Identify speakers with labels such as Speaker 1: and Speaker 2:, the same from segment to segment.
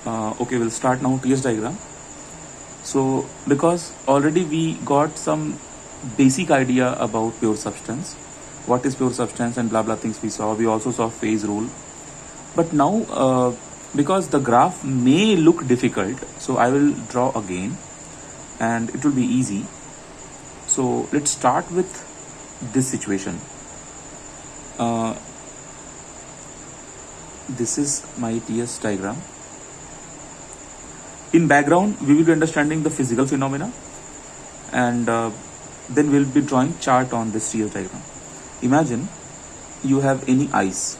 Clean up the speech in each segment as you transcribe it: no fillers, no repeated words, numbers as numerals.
Speaker 1: Okay, we'll start now TS diagram. So because already we got some basic idea about pure substance, what is pure substance and blah blah things we saw. We also saw phase rule. But now because the graph may look difficult, so I will draw again and it will be easy. So let's start with this situation. This is my TS diagram. In background, we will be understanding the physical phenomena, and then we'll be drawing chart on this TS diagram. Imagine you have any ice.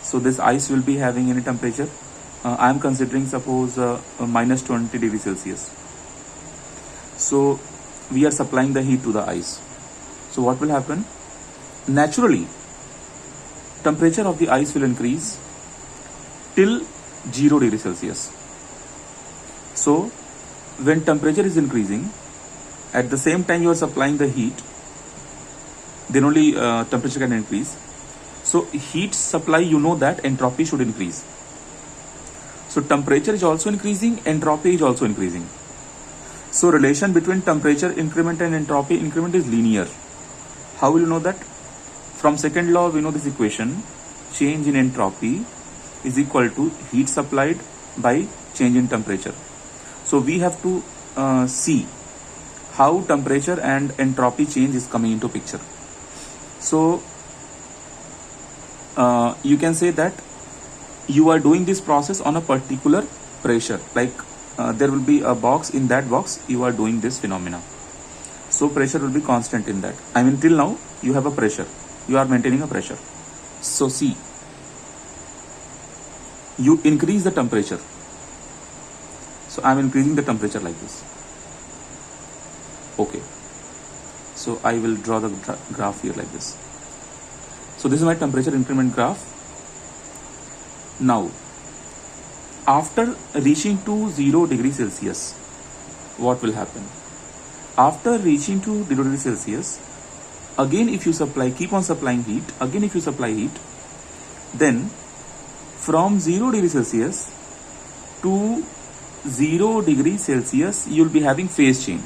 Speaker 1: So this ice will be having any temperature. I am considering suppose minus 20 degrees Celsius. So we are supplying the heat to the ice. So what will happen? Naturally, temperature of the ice will increase till 0 degrees Celsius. So when temperature is increasing, at the same time you are supplying the heat, then only temperature can increase. So heat supply, you know that entropy should increase. So temperature is also increasing, entropy is also increasing. So relation between temperature increment and entropy increment is linear. How will you know that? From second law we know this equation, change in entropy is equal to heat supplied by change in temperature. So we have to see how temperature and entropy change is coming into picture. So you can say that you are doing this process on a particular pressure, like there will be a box, in that box you are doing this phenomena. So pressure will be constant in that. I mean, till now you have a pressure, you are maintaining a pressure. So see, you increase the temperature. So I am increasing the temperature like this. Okay, so I will draw the graph here like this. So this is my temperature increment graph. Now after reaching to 0 degrees Celsius, what will happen? After reaching to 0 degrees Celsius, again if you supply, keep on supplying heat, again if you supply heat, then from 0 degrees Celsius to 0 degrees Celsius you will be having phase change.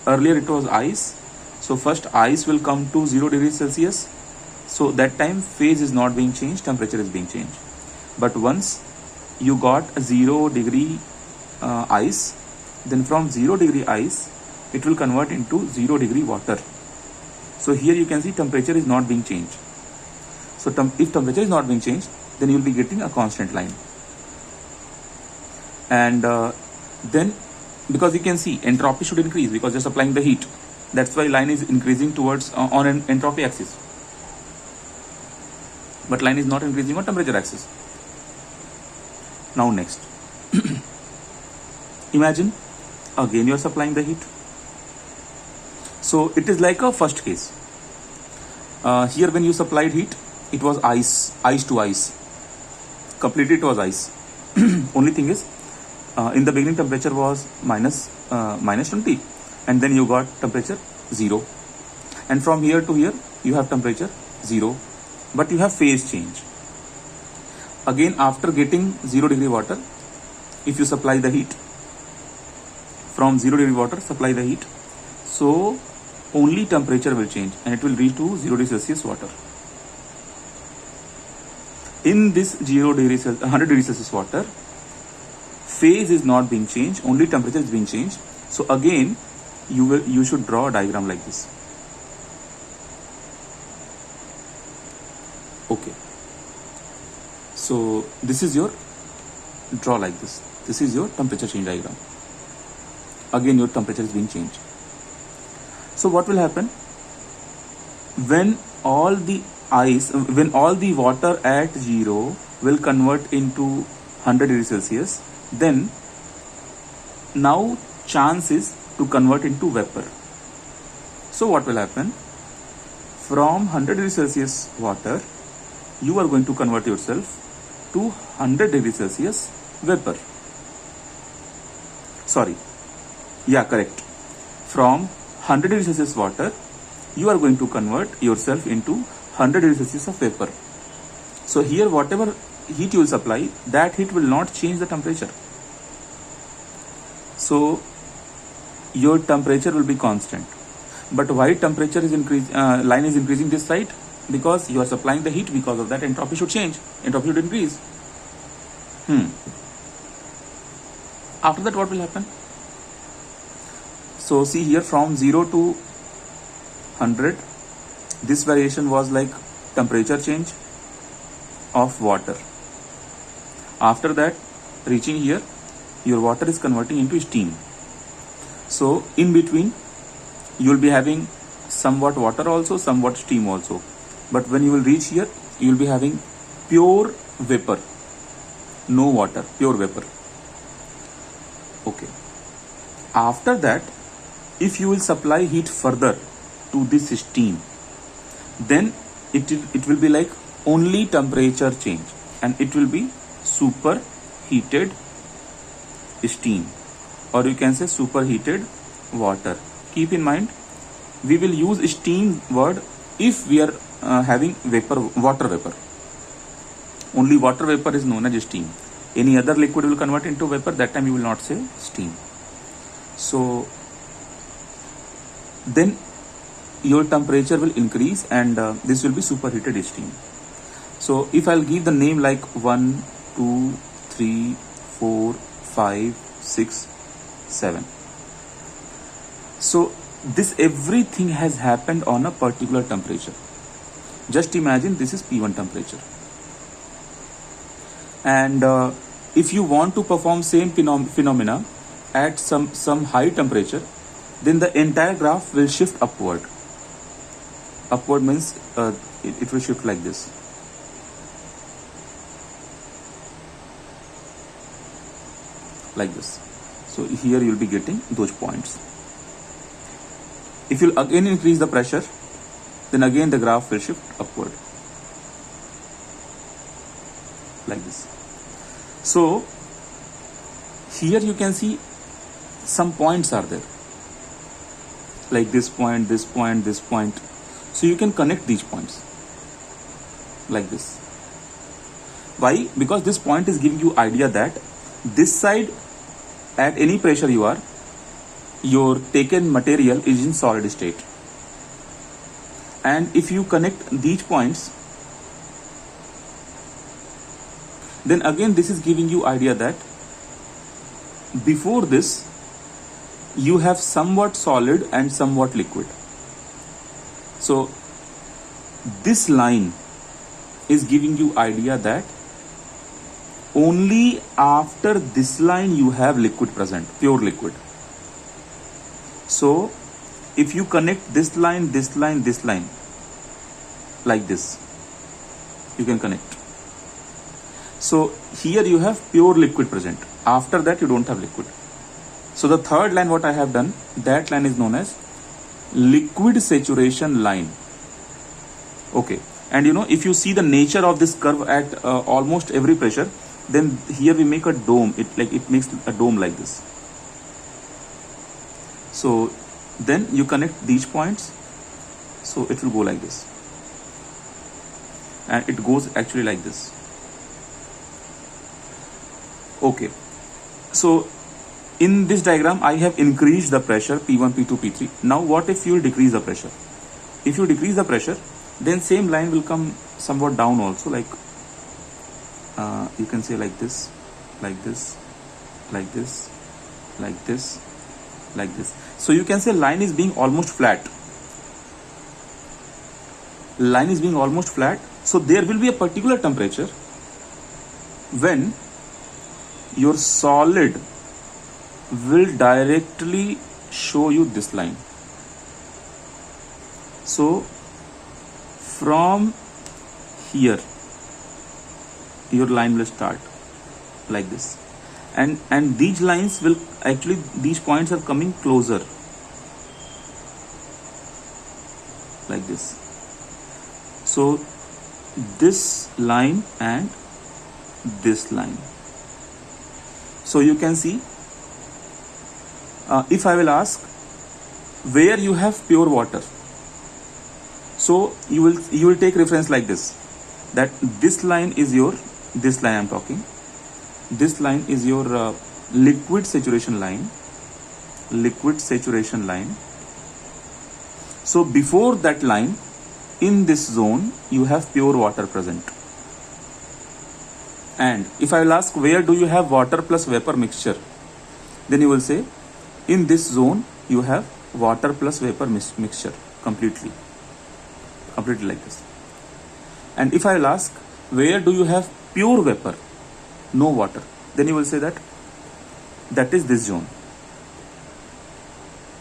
Speaker 1: Earlier it was ice, so first ice will come to 0 degrees Celsius. So that time phase is not being changed, temperature is being changed. But once you got a 0 degree ice, then from 0 degree ice it will convert into 0 degree water. So here you can see temperature is not being changed. So if temperature is not being changed, then you will be getting a constant line. And then because you can see entropy should increase because you're supplying the heat. That's why line is increasing towards on an entropy axis. But line is not increasing on temperature axis. Now next, imagine again you are supplying the heat. So it is like a first case. Here when you supplied heat, it was ice to ice. Completely it was ice. Only thing is, in the beginning temperature was minus 20, and then you got temperature 0. And from here to here you have temperature 0. But you have phase change. Again after getting 0 degree water, if you supply the heat, from 0 degree water supply the heat, so only temperature will change and it will reach to 0 degree Celsius water. In this 100 degree Celsius water, phase is not being changed, only temperature is being changed. So again you should draw a diagram like this. Okay, so this is your draw like this. This is your temperature change diagram. Again your temperature is being changed. So what will happen when all the water at 0 will convert into 100 degrees Celsius? Then now chance is to convert into vapor. So what will happen? From 100 degrees Celsius water, you are going to convert yourself to 100 degrees Celsius vapor. Sorry, yeah, correct. From 100 degrees Celsius water, you are going to convert yourself into 100 degrees Celsius of vapor. So here whatever heat you will supply, that heat will not change the temperature. So your temperature will be constant. But why temperature is line is increasing this side? Because you are supplying the heat, because of that entropy should change, entropy should increase. After that what will happen? So see here, from 0 to 100, this variation was like temperature change of water. After that, reaching here, your water is converting into steam. So in between you will be having somewhat water also, somewhat steam also. But when you will reach here, you will be having pure vapor, no water, pure vapor. Okay. After that, if you will supply heat further to this steam, then it will be like only temperature change, and it will be superheated steam, or you can say superheated water. Keep in mind, we will use steam word if we are having water vapor. Only water vapor is known as steam. Any other liquid will convert into vapor, that time you will not say steam. So then your temperature will increase, and this will be superheated steam. So if I'll give the name like 1, 2, 3, 4, 5, 6, 7. So this everything has happened on a particular temperature. Just imagine this is P1 temperature. And if you want to perform same phenomena at some high temperature, then the entire graph will shift upward. Upward means it will shift like this. Like this. So here you will be getting those points. If you again increase the pressure, then again the graph will shift upward. Like this. So here you can see some points are there. Like this point, this point, this point. So you can connect these points. Like this. Why? Because this point is giving you idea that this side, at any pressure you are, your taken material is in solid state. And if you connect these points, then again this is giving you idea that before this you have somewhat solid and somewhat liquid. So this line is giving you idea that only after this line you have liquid present, pure liquid. So if you connect this line, this line, this line, like this, you can connect. So here you have pure liquid present. After that you don't have liquid. So the third line what I have done, that line is known as liquid saturation line. Okay. And you know, if you see the nature of this curve at almost every pressure, then here we make a dome. It makes a dome like this. So then you connect these points, so it will go like this, and it goes actually like this. Okay, so in this diagram I have increased the pressure P1, P2, P3. Now what if you will decrease the pressure? If you decrease the pressure, then same line will come somewhat down also, like you can say like this, like this, like this, like this, like this. So you can say line is being almost flat. Line is being almost flat. So there will be a particular temperature when your solid will directly show you this line. So from here your line will start like this, and these lines will actually, these points are coming closer like this. So this line and this line. So you can see, if I will ask where you have pure water, so you will take reference like this, that this line is your this line I'm talking. This line is your liquid saturation line. Liquid saturation line. So before that line, in this zone, you have pure water present. And if I will ask, where do you have water plus vapor mixture? Then you will say, in this zone, you have water plus vapor mixture completely like this. And if I will ask, where do you have pure vapor, no water? Then you will say that is this zone.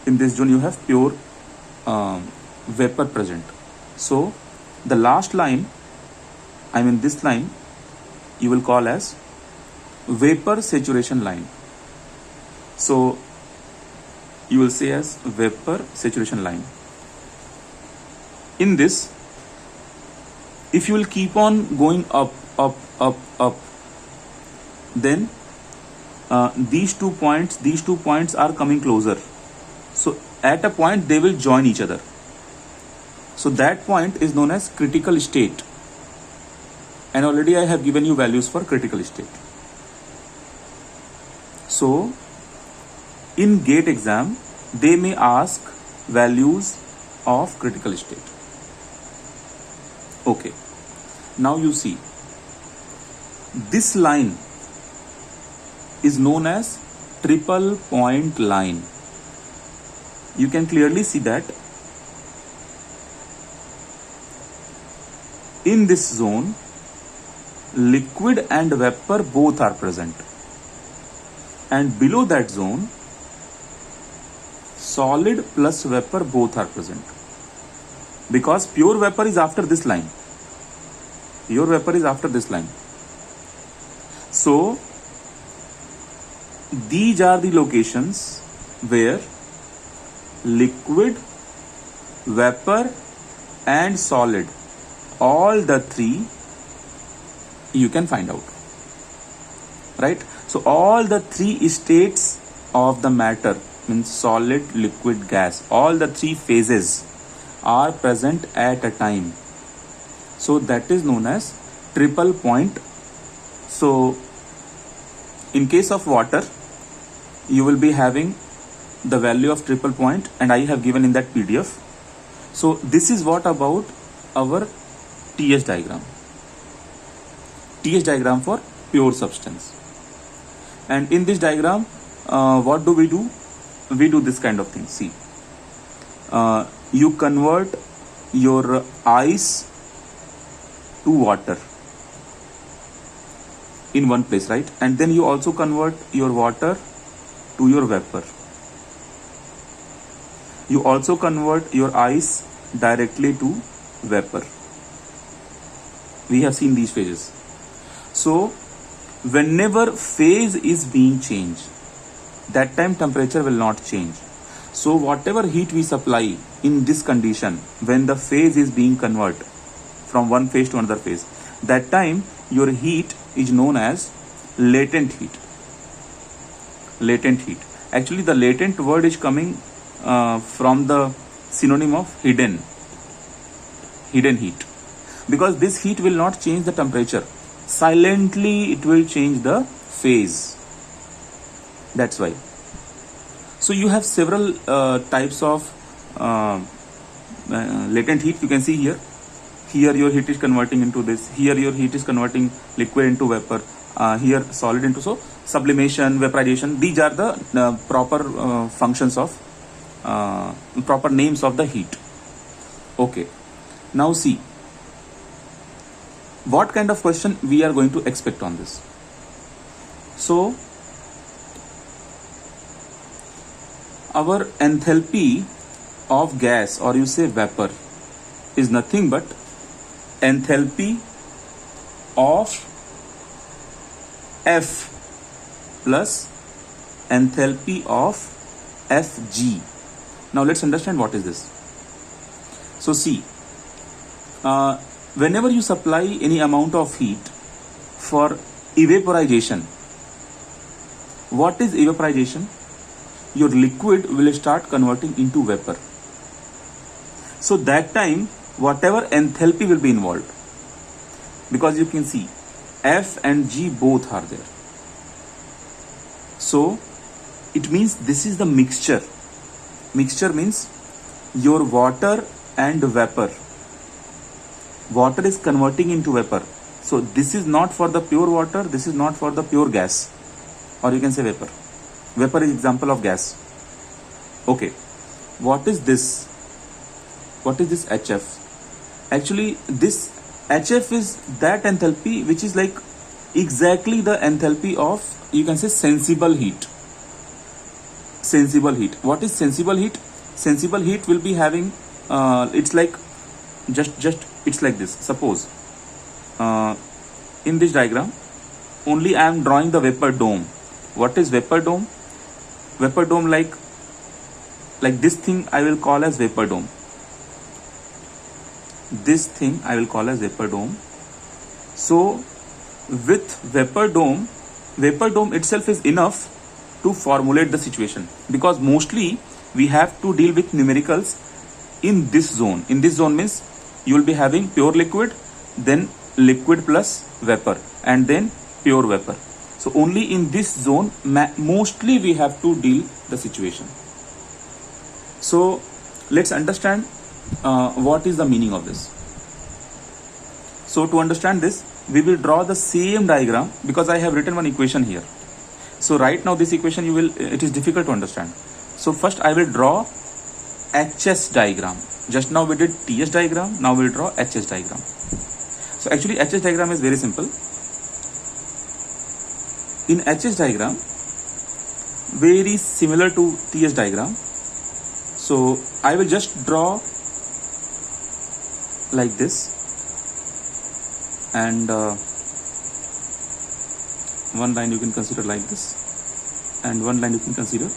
Speaker 1: In this zone, you have pure vapor present. So the last line, this line, you will call as vapor saturation line. So you will say as vapor saturation line. In this, if you will keep on going up, then these two points are coming closer. So at a point they will join each other. So that point is known as critical state. And already I have given you values for critical state. So in GATE exam, they may ask values of critical state. Okay. Now you see, this line is known as triple point line. You can clearly see that in this zone, liquid and vapor both are present. And below that zone, solid plus vapor both are present. Because pure vapor is after this line. Pure vapor is after this line. So these are the locations where liquid, vapor and solid, all the three you can find out, right? So all the three states of the matter, means solid, liquid, gas, all the three phases are present at a time. So that is known as triple point. So in case of water, you will be having the value of triple point, and I have given in that PDF. So this is what about our TS diagram. TS diagram for pure substance. And in this diagram, what do? We do this kind of thing. See, you convert your ice to water in one place, right? And then you also convert your water to your vapor. You also convert your ice directly to vapor. We have seen these phases. So whenever phase is being changed, that time temperature will not change. So whatever heat we supply in this condition, when the phase is being converted from one phase to another phase, that time your heat is known as latent heat. Latent heat. Actually, the latent word is coming from the synonym of hidden heat, because this heat will not change the temperature. Silently it will change the phase. That's why. So you have several types of latent heat. You can see here. Here your heat is converting into this. Here your heat is converting liquid into vapor. Here solid into, so sublimation, vaporization. These are the proper functions of proper names of the heat. Okay. Now see, what kind of question we are going to expect on this. So our enthalpy of gas, or you say vapor, is nothing but enthalpy of F plus enthalpy of Fg. Now let's understand what is this. So see, whenever you supply any amount of heat for evaporization, what is evaporization? Your liquid will start converting into vapor. So that time, whatever enthalpy will be involved, because you can see F and G both are there. So it means this is the mixture. Mixture means your water and vapor. Water is converting into vapor. So this is not for the pure water, this is not for the pure gas, or you can say vapor. Vapor is example of gas. Okay, what is this? What is this HF? Actually, this HF is that enthalpy which is like exactly the enthalpy of, you can say, sensible heat. Sensible heat. What is sensible heat? Sensible heat will be having it's like just it's like this. Suppose in this diagram only I am drawing the vapor dome. What is vapor dome? Vapor dome, like this thing I will call as vapor dome. This thing I will call as vapor dome. So with vapor dome itself is enough to formulate the situation, because mostly we have to deal with numericals in this zone. In this zone means you will be having pure liquid, then liquid plus vapor, and then pure vapor. So only in this zone mostly we have to deal the situation. So let's understand what is the meaning of this. So to understand this, we will draw the same diagram, because I have written one equation here. So right now this equation it is difficult to understand. So first I will draw HS diagram. Just now we did TS diagram, now we will draw HS diagram. So actually HS diagram is very simple. In HS diagram, very similar to TS diagram. So I will just draw like this, and one line you can consider like this, and one line you can consider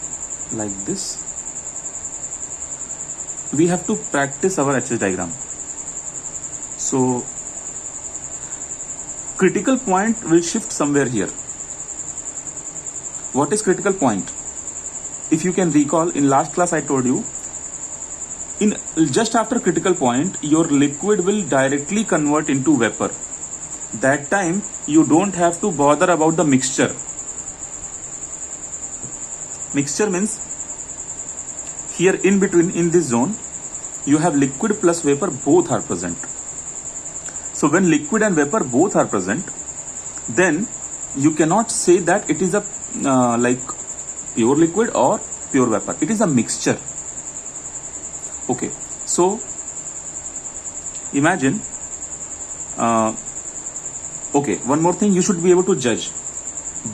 Speaker 1: like this. We have to practice our HS diagram. So critical point will shift somewhere here. What is critical point? If you can recall, in last class I told you, in just after critical point your liquid will directly convert into vapor. That time you don't have to bother about the mixture. Mixture means here in between, in this zone, you have liquid plus vapor, both are present. So when liquid and vapor both are present, then you cannot say that it is a like pure liquid or pure vapor. It is a mixture. Okay, so imagine okay, one more thing you should be able to judge.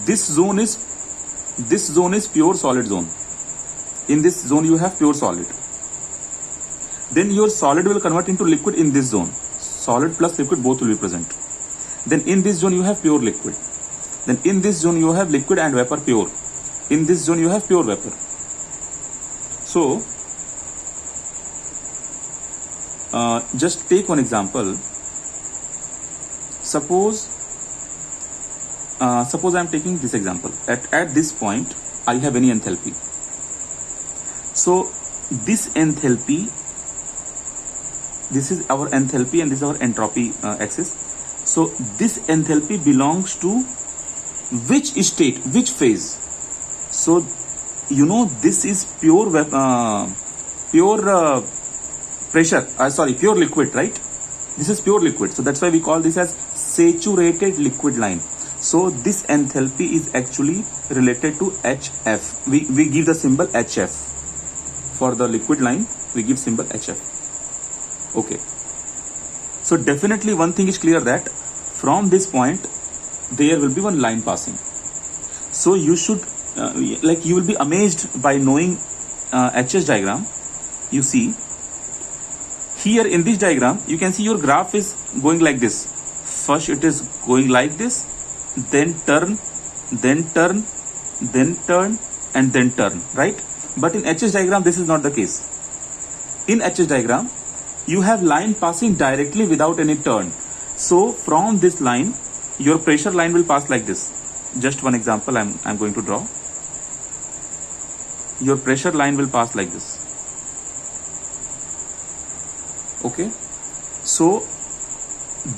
Speaker 1: This zone is pure solid zone. In this zone you have pure solid. Then your solid will convert into liquid in this zone. Solid plus liquid both will be present. Then in this zone you have pure liquid. Then in this zone you have liquid and vapor pure. In this zone you have pure vapor. So just take one example. Suppose I am taking this example. At this point I have any enthalpy. So this enthalpy, this is our enthalpy and this is our entropy axis. So this enthalpy belongs to which state, which phase? So you know this is pure pressure, pure liquid, right? This is pure liquid. So that's why we call this as saturated liquid line. So this enthalpy is actually related to HF. We give the symbol HF. For the liquid line, we give symbol HF. Okay. So definitely one thing is clear, that from this point, there will be one line passing. So you should, you will be amazed by knowing HS diagram. You see, here in this diagram, you can see your graph is going like this. First it is going like this, then turn, then turn, then turn, and then turn, right? But in HS diagram, this is not the case. In HS diagram, you have line passing directly without any turn. So from this line, your pressure line will pass like this. Just one example I'm going to draw. Your pressure line will pass like this. Okay. So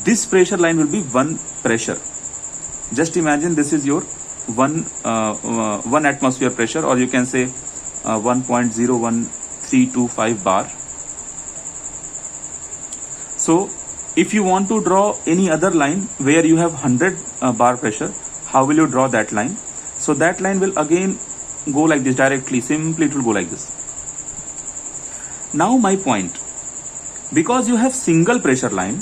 Speaker 1: this pressure line will be one pressure. Just imagine this is your one atmosphere pressure, or you can say 1.01325 bar. So if you want to draw any other line where you have 100 bar pressure, how will you draw that line? So that line will again go like this directly, simply it will go like this. Now my point, because you have single pressure line,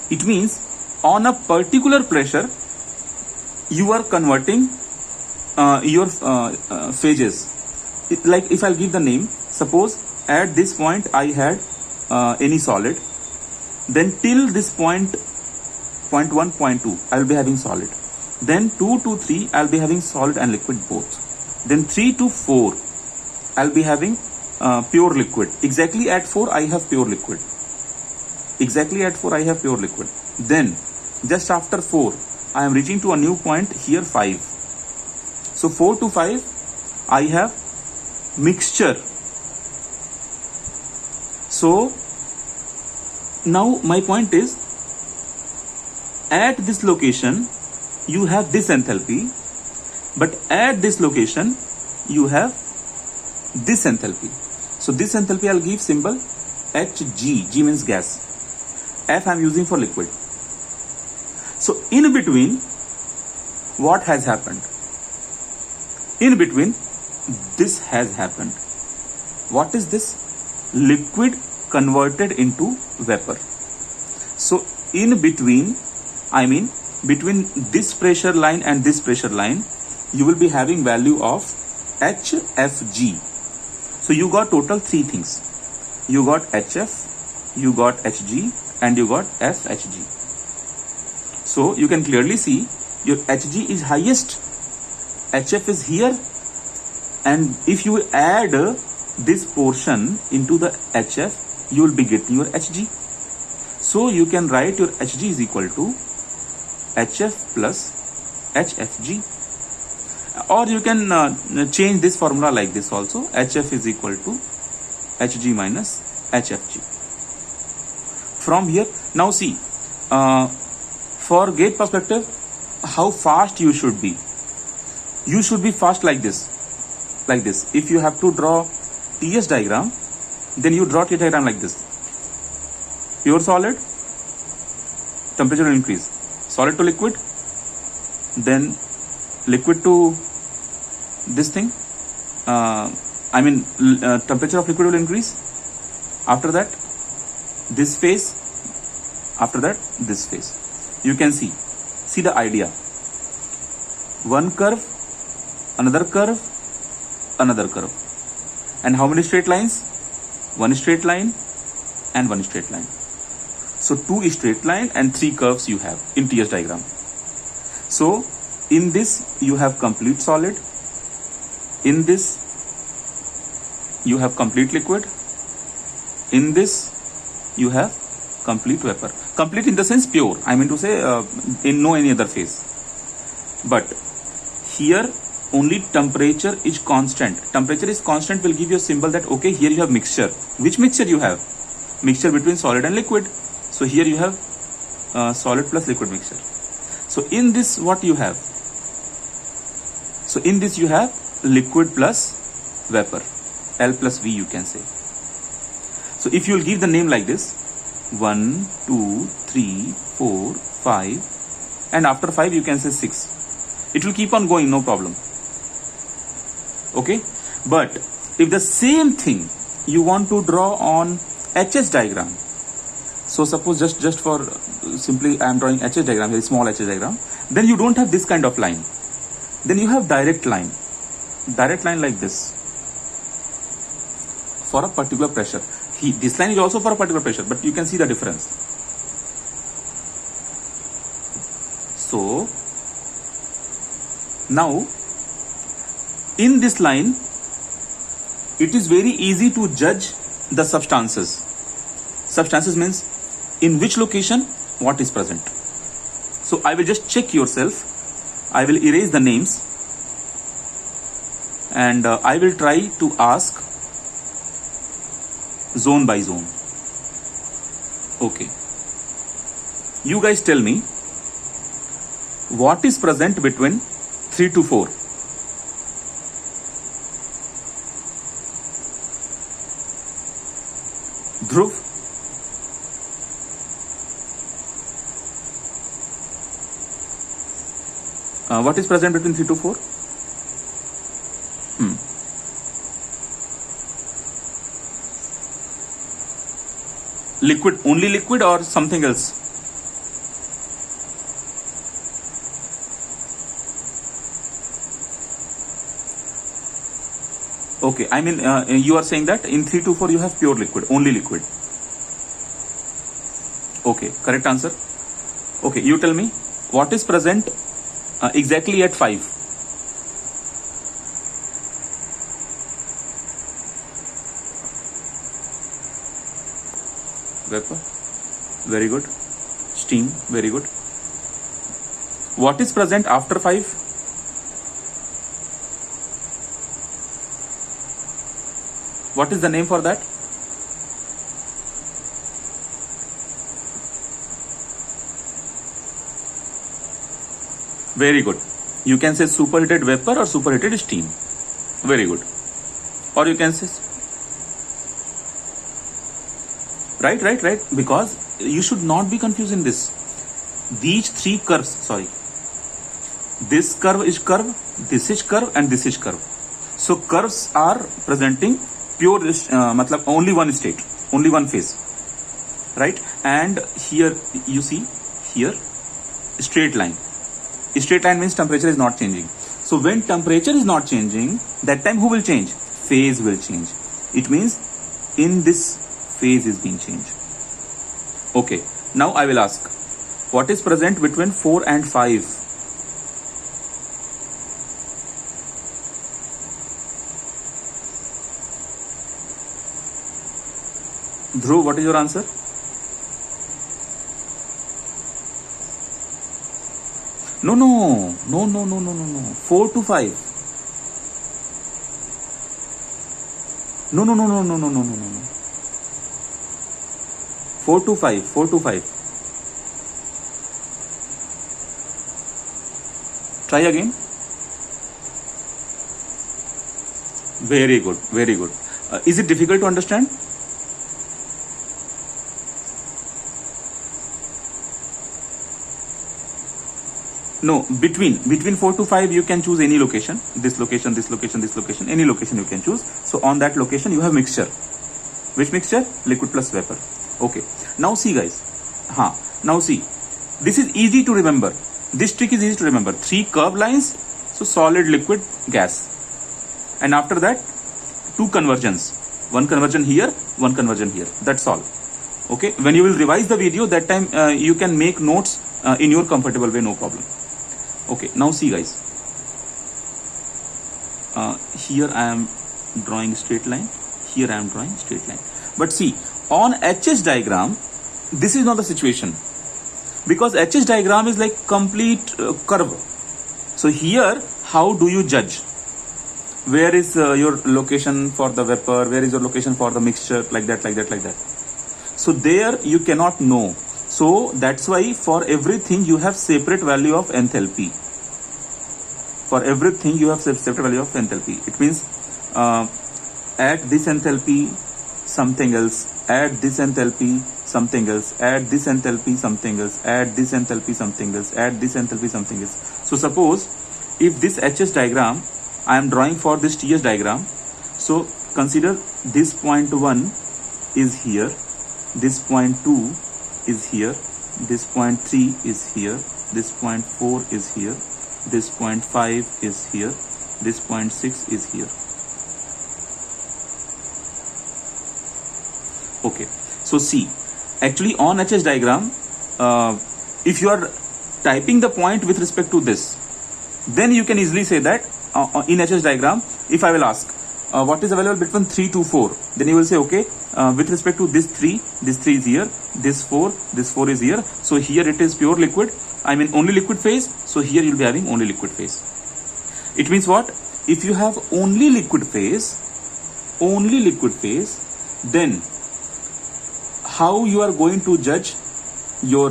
Speaker 1: it means on a particular pressure you are converting your phases. Like if I'll give the name, suppose at this point I had any solid, then till this point 0.1, 0.2 I will be having solid, then 2 to 3 I'll be having solid and liquid both, then 3 to 4 I'll be having pure liquid. Exactly at 4 I have pure liquid. Exactly at 4 I have pure liquid. Then just after 4 I am reaching to a new point here, 5. So 4 to 5 I have mixture. So now my point is, at this location you have this enthalpy, but at this location you have this enthalpy. So this enthalpy I'll give symbol Hg. G means gas. F I'm using for liquid. So in between, what has happened? In between, this has happened. What is this? Liquid converted into vapor. So in between, I mean between this pressure line and this pressure line, you will be having value of HFG. So you got total 3 things. You got HF, you got Hg, and you got FHG. So you can clearly see your Hg is highest, HF is here, and if you add this portion into the HF, you will be getting your Hg. So you can write your Hg is equal to HF plus HFG. Or you can change this formula like this also. HF is equal to Hg minus HFG. From here, now see, for gauge perspective, how fast you should be. You should be fast like this. Like this. If you have to draw TS diagram, then you draw TS diagram like this. Pure solid, temperature will increase. Solid to liquid, then liquid to this thing. Temperature of liquid will increase. After that, this phase. After that, this phase. You can see the idea. One curve, another curve, another curve. And how many straight lines? One straight line and one straight line. So 2 straight line and 3 curves you have in TS diagram. So in this you have complete solid. In this you have complete liquid. In this you have complete vapor. Complete in the sense pure. I mean to say in no any other phase. But here only temperature is constant. Temperature is constant will give you a symbol that okay, here you have mixture. Which mixture you have? Mixture between solid and liquid. So here you have solid plus liquid mixture. So in this what you have? So in this you have liquid plus vapor. L plus V you can say. So if you will give the name like this, 1, 2, 3, 4, 5, and after 5 you can say 6. It will keep on going, no problem. Okay, but if the same thing you want to draw on HS diagram, so suppose just for simply I am drawing HS diagram, very small HS diagram, then you don't have this kind of line. Then you have direct line like this for a particular pressure. This line is also for a particular pressure, but you can see the difference. So now in this line, it is very easy to judge the substances. Substances means in which location what is present. So I will just check yourself. I will erase the names and I will try to ask zone by zone. Okay. You guys tell me what is present between 3 to 4? Dhruv? What is present between 3 to 4? Liquid, only liquid or something else? Okay, I mean, you are saying that in 3 to 4 you have pure liquid, only liquid. Okay, correct answer. Okay, you tell me, what is present exactly at 5? Vapor, very good. Steam, very good. What is present after 5? What is the name for that? Very good. You can say superheated vapor or superheated steam. Very good. Or you can say, right. Because you should not be confused in this. These three curves, this curve is curve, this is curve, and this is curve. So curves are presenting pure, matlab only one state, only one phase, right? And here you see here straight line. Straight line means temperature is not changing. So when temperature is not changing, that time who will change? Phase will change. It means in this phase is being changed. Okay, now I will ask, what is present between 4 and 5? Dhruv, what is your answer? No. 4 to 5. No. 4 to 5. Try again. Very good. Is it difficult to understand? No, between 4 to 5 you can choose any location. This location, any location you can choose. So on that location you have mixture. Which mixture? Liquid plus vapor. Okay. Now see guys. Now see. This is easy to remember. This trick is easy to remember. 3 curved lines. So solid, liquid, gas. And after that 2 conversions. 1 conversion here, 1 conversion here. That's all. Okay. When you will revise the video, that time you can make notes in your comfortable way, no problem. Okay, now see guys, here I am drawing straight line, here I am drawing straight line. But see, on HS diagram, this is not the situation, because HS diagram is like complete curve. So here, how do you judge? Where is your location for the vapor? Where is your location for the mixture? Like that. So there you cannot know. So that's why for everything you have separate value of enthalpy. For everything you have separate value of enthalpy. It means add this enthalpy, something else. Add this enthalpy, something else. Add this enthalpy, something else. Add this enthalpy, something else. Add this enthalpy, something else. So suppose if this HS diagram I am drawing for this TS diagram. So consider this point 1 is here. This point 2 is here, this point 3 is here, this point 4 is here, this point 5 is here, this point 6 is here. Okay, so see, actually on HS diagram, if you are typing the point with respect to this, then you can easily say that in HS diagram, if I will ask, what is available between 3 to 4, then you will say, okay, with respect to this 3 is here, this 4 is here. So here it is pure liquid, I mean only liquid phase. So here you will be having only liquid phase. It means what? If you have only liquid phase, then how you are going to judge your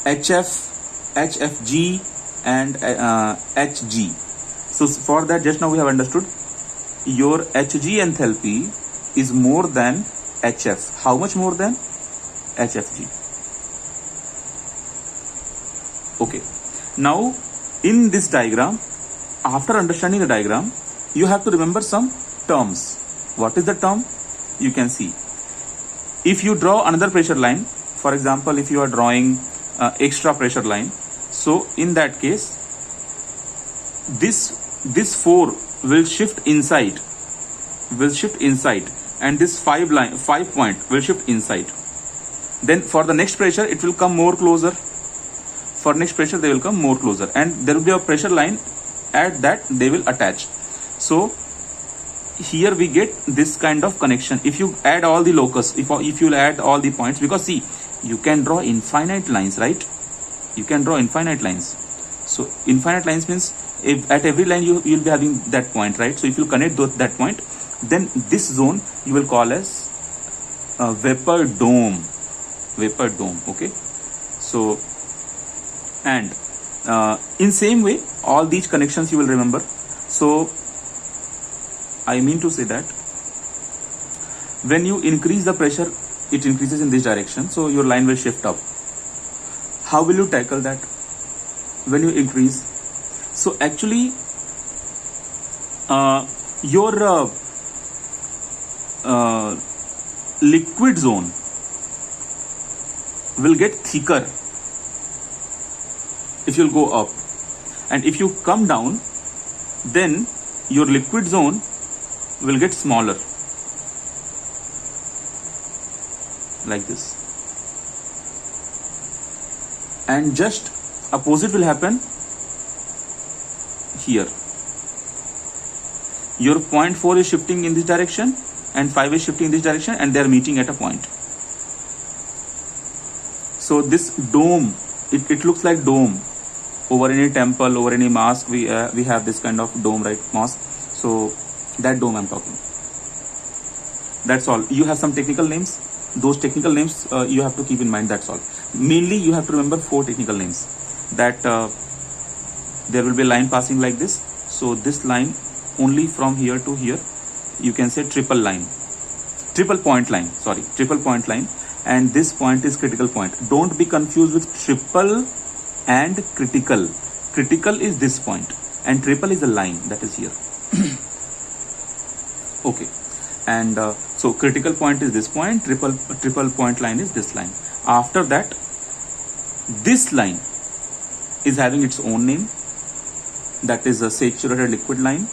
Speaker 1: HF HFG and HG. So for that, just now we have understood your HG enthalpy is more than HF. How much more than HFG? Okay. Now in this diagram, after understanding the diagram, you have to remember some terms. What is the term? You can see. If you draw another pressure line, for example, if you are drawing extra pressure line, so in that case, this 4 will shift inside, and this 5 point will shift inside. Then for the next pressure, it will come more closer. For next pressure, they will come more closer, and there will be a pressure line at that they will attach. So here we get this kind of connection. If you add all the locus, if you add all the points, because see, you can draw infinite lines, right? You can draw infinite lines. So infinite lines means if at every line you will be having that point, right? So if you connect that point, then this zone you will call as vapor dome. Okay. So and in same way, all these connections you will remember. So I mean to say that when you increase the pressure, it increases in this direction, so your line will shift up. How will you tackle that when you increase? So actually your liquid zone will get thicker if you'll go up, and if you come down, then your liquid zone will get smaller, like this. And just opposite will happen here. Your point 4 is shifting in this direction and 5 is shifting in this direction, and they are meeting at a point. So this dome, it looks like dome. Over any temple, over any mosque, we have this kind of dome, right? Mosque. So that dome I'm talking. That's all. You have some technical names. Those technical names you have to keep in mind. That's all. Mainly you have to remember 4 technical names. That there will be a line passing like this. So this line only from here to here, you can say triple point line. And this point is critical point. Don't be confused with triple and critical. Critical is this point and triple is the line that is here. Okay. And so critical point is this point, triple point line is this line. After that, this line is having its own name, that is a saturated liquid line,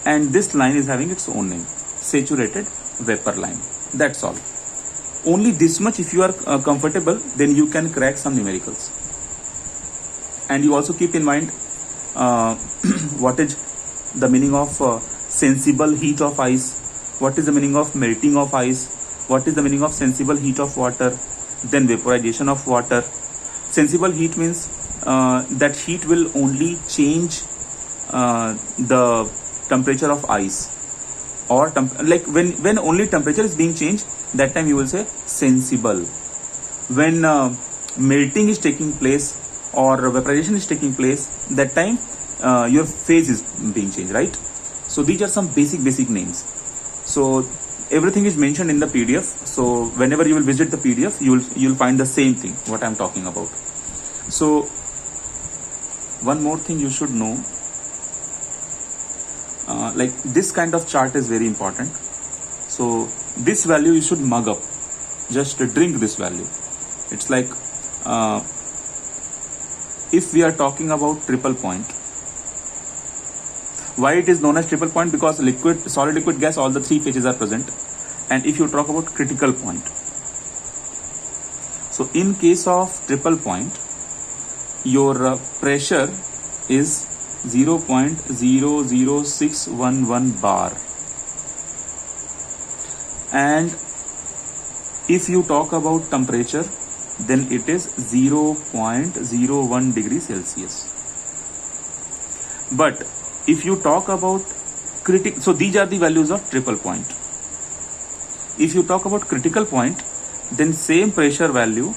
Speaker 1: and this line is having its own name, saturated vapor line. That's all. Only this much if you are comfortable, then you can crack some numericals. And you also keep in mind what is the meaning of sensible heat of ice, what is the meaning of melting of ice, what is the meaning of sensible heat of water, then vaporization of water. Sensible heat means that heat will only change the temperature of ice, or like when only temperature is being changed, that time you will say sensible. When melting is taking place or vaporization is taking place, that time your phase is being changed, right? So these are some basic names. So everything is mentioned in the PDF. So whenever you will visit the PDF, you'll find the same thing what I'm talking about. So one more thing you should know, like this kind of chart is very important. So this value you should mug up, just drink this value. It's like if we are talking about triple point, why it is known as triple point? Because liquid, solid, liquid, gas, all the 3 phases are present. And if you talk about critical point, so in case of triple point, your pressure is 0.00611 bar, and if you talk about temperature, then it is 0.01 degrees Celsius. But if you talk about so these are the values of triple point. If you talk about critical point, then same pressure value